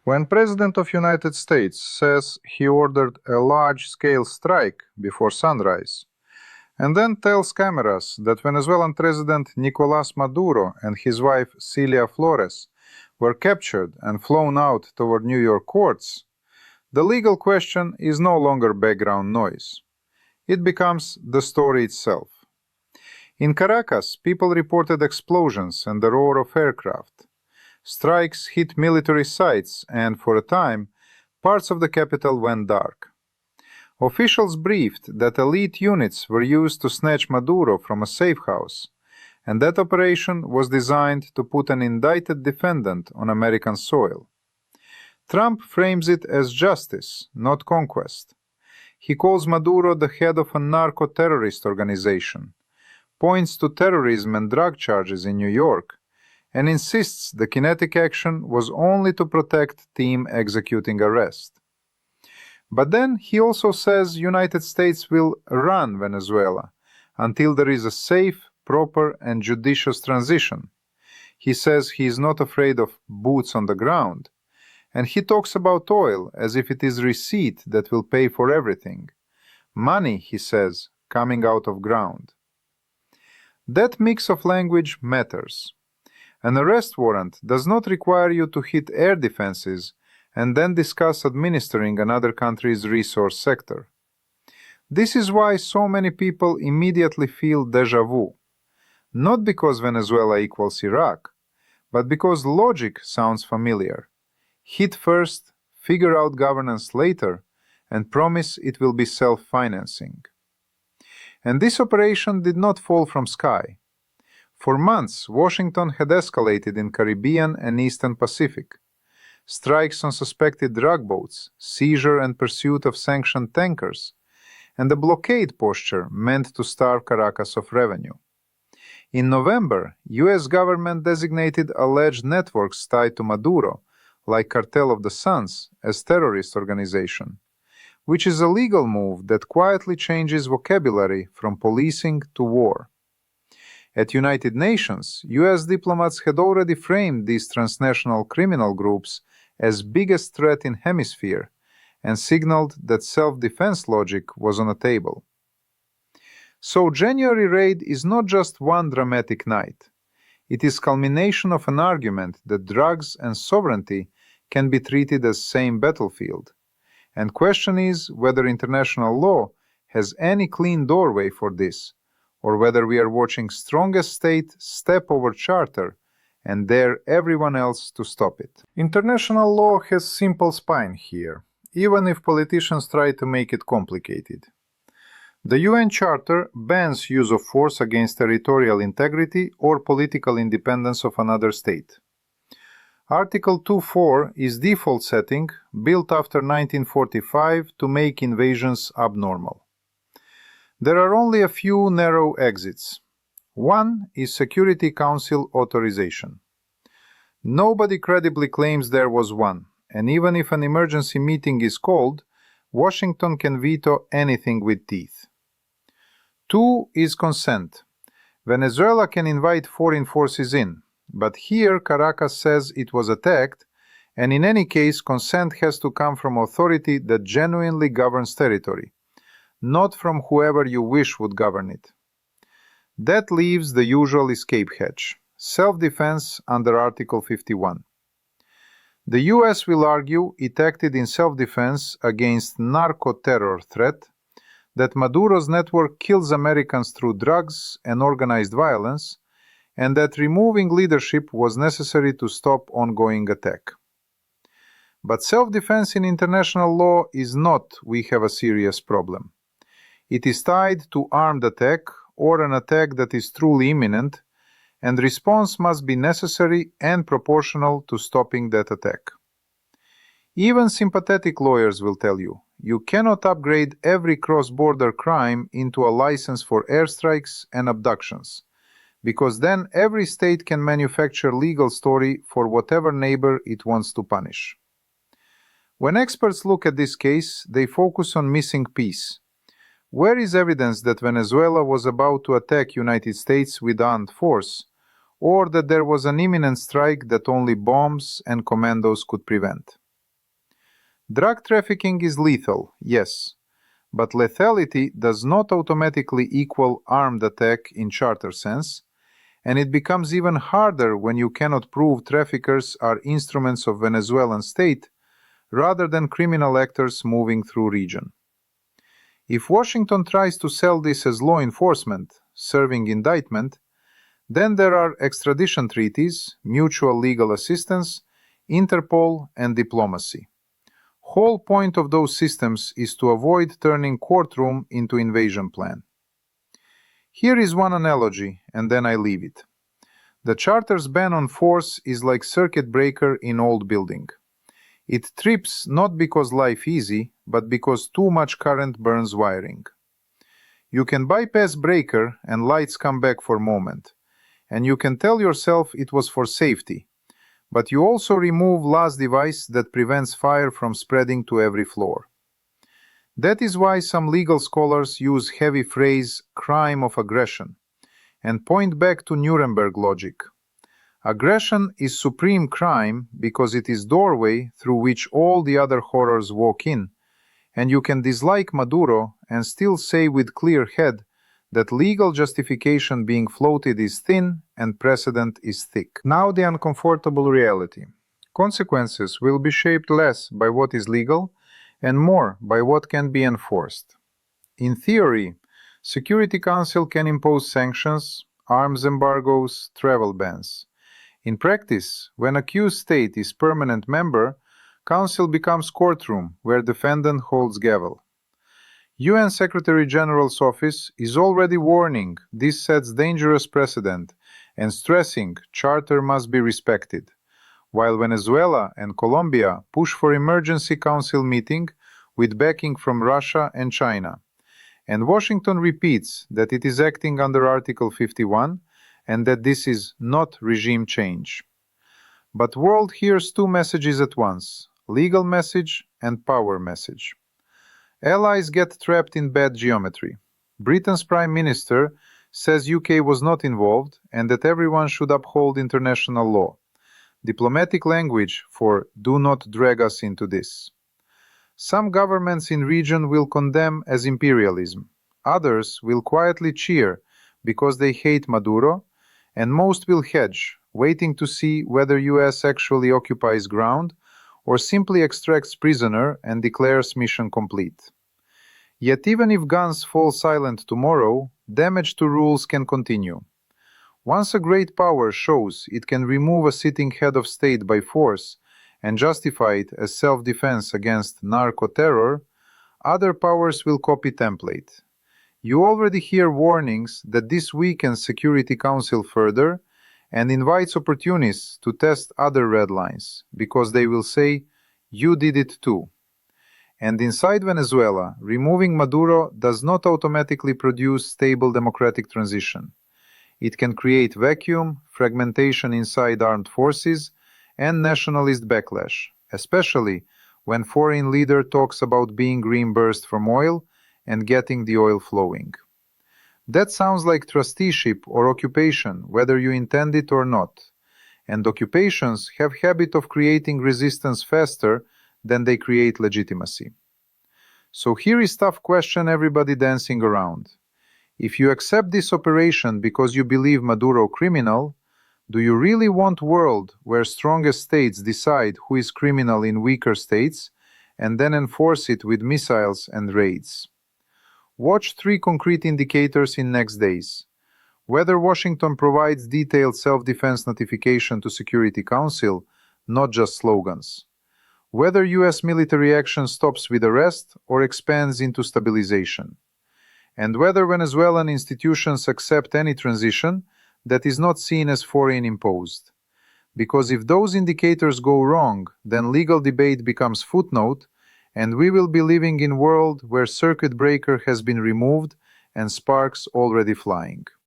When President of United States says he ordered a large-scale strike before sunrise, and then tells cameras that Venezuelan President Nicolás Maduro and his wife Cilia Flores were captured and flown out toward New York courts, the legal question is no longer background noise. It becomes the story itself. In Caracas, people reported explosions and the roar of aircraft. Strikes hit military sites, and for a time, parts of the capital went dark. Officials briefed that elite units were used to snatch Maduro from a safe house, and that operation was designed to put an indicted defendant on American soil. Trump frames it as justice, not conquest. He calls Maduro the head of a narco-terrorist organization, points to terrorism and drug charges in New York, and insists the kinetic action was only to protect team executing arrest. But then he also says United States will run Venezuela until there is a safe, proper, and judicious transition. He says he is not afraid of boots on the ground, and he talks about oil as if it is receipt that will pay for everything. Money, he says, coming out of ground. That mix of language matters. An arrest warrant does not require you to hit air defenses and then discuss administering another country's resource sector. This is why so many people immediately feel déjà vu. Not because Venezuela equals Iraq, but because logic sounds familiar. Hit first, figure out governance later, and promise it will be self-financing. And this operation did not fall from sky. For months, Washington had escalated in Caribbean and Eastern Pacific. Strikes on suspected drug boats, seizure and pursuit of sanctioned tankers, and a blockade posture meant to starve Caracas of revenue. In November, U.S. government designated alleged networks tied to Maduro, like Cartel of the Suns, as terrorist organization, which is a legal move that quietly changes vocabulary from policing to war. At United Nations, U.S. diplomats had already framed these transnational criminal groups as biggest threat in hemisphere and signaled that self-defense logic was on the table. So January raid is not just one dramatic night. It is culmination of an argument that drugs and sovereignty can be treated as same battlefield. And question is whether international law has any clean doorway for this, or whether we are watching strongest state step over charter and dare everyone else to stop it. International law has simple spine here, even if politicians try to make it complicated. The UN Charter bans use of force against territorial integrity or political independence of another state. Article 2.4 is default setting built after 1945 to make invasions abnormal. There are only a few narrow exits. One is Security Council authorization. Nobody credibly claims there was one, and even if an emergency meeting is called, Washington can veto anything with teeth. Two is consent. Venezuela can invite foreign forces in, but here Caracas says it was attacked, and in any case consent has to come from authority that genuinely governs territory, not from whoever you wish would govern it. That leaves the usual escape hatch, self-defense under Article 51. The US will argue it acted in self-defense against narco-terror threat, that Maduro's network kills Americans through drugs and organized violence, and that removing leadership was necessary to stop ongoing attack. But self-defense in international law is not "we have a serious problem." It is tied to armed attack or an attack that is truly imminent, and response must be necessary and proportional to stopping that attack. Even sympathetic lawyers will tell you, you cannot upgrade every cross-border crime into a license for airstrikes and abductions, because then every state can manufacture legal story for whatever neighbor it wants to punish. When experts look at this case, they focus on missing piece. Where is evidence that Venezuela was about to attack United States with armed force, or that there was an imminent strike that only bombs and commandos could prevent? Drug trafficking is lethal, yes, but lethality does not automatically equal armed attack in charter sense, and it becomes even harder when you cannot prove traffickers are instruments of Venezuelan state rather than criminal actors moving through region. If Washington tries to sell this as law enforcement, serving indictment, then there are extradition treaties, mutual legal assistance, Interpol, and diplomacy. Whole point of those systems is to avoid turning courtroom into invasion plan. Here is one analogy, and then I leave it. The charter's ban on force is like circuit breaker in old building. It trips not because life easy, but because too much current burns wiring. You can bypass breaker and lights come back for a moment, and you can tell yourself it was for safety, but you also remove last device that prevents fire from spreading to every floor. That is why some legal scholars use heavy phrase crime of aggression and point back to Nuremberg logic. Aggression is supreme crime because it is doorway through which all the other horrors walk in, and you can dislike Maduro and still say with clear head that legal justification being floated is thin and precedent is thick. Now the uncomfortable reality. Consequences will be shaped less by what is legal and more by what can be enforced. In theory, Security Council can impose sanctions, arms embargoes, travel bans. In practice, when accused state is permanent member, Council becomes courtroom where defendant holds gavel. UN Secretary General's office is already warning this sets dangerous precedent and stressing charter must be respected, while Venezuela and Colombia push for emergency council meeting with backing from Russia and China. And Washington repeats that it is acting under Article 51 and that this is not regime change. But world hears two messages at once, legal message and power message. Allies get trapped in bad geometry. Britain's Prime Minister says UK was not involved and that everyone should uphold international law. Diplomatic language for do not drag us into this. Some governments in region will condemn as imperialism. Others will quietly cheer because they hate Maduro, and most will hedge, waiting to see whether US actually occupies ground or simply extracts prisoner and declares mission complete. Yet even if guns fall silent tomorrow, damage to rules can continue. Once a great power shows it can remove a sitting head of state by force and justify it as self-defense against narco-terror, other powers will copy template. You already hear warnings that this weakens Security Council further and invites opportunists to test other red lines, because they will say, you did it too. And inside Venezuela, removing Maduro does not automatically produce stable democratic transition. It can create vacuum, fragmentation inside armed forces, and nationalist backlash, especially when foreign leader talks about being reimbursed from oil and getting the oil flowing. That sounds like trusteeship or occupation, whether you intend it or not. And occupations have habit of creating resistance faster than they create legitimacy. So here is tough question everybody dancing around. If you accept this operation because you believe Maduro criminal, do you really want world where strongest states decide who is criminal in weaker states and then enforce it with missiles and raids? Watch 3 concrete indicators in next days. Whether Washington provides detailed self-defense notification to Security Council, not just slogans. Whether US military action stops with arrest or expands into stabilization. And whether Venezuelan institutions accept any transition that is not seen as foreign imposed. Because if those indicators go wrong, then legal debate becomes footnote, and we will be living in a world where circuit breaker has been removed and sparks already flying.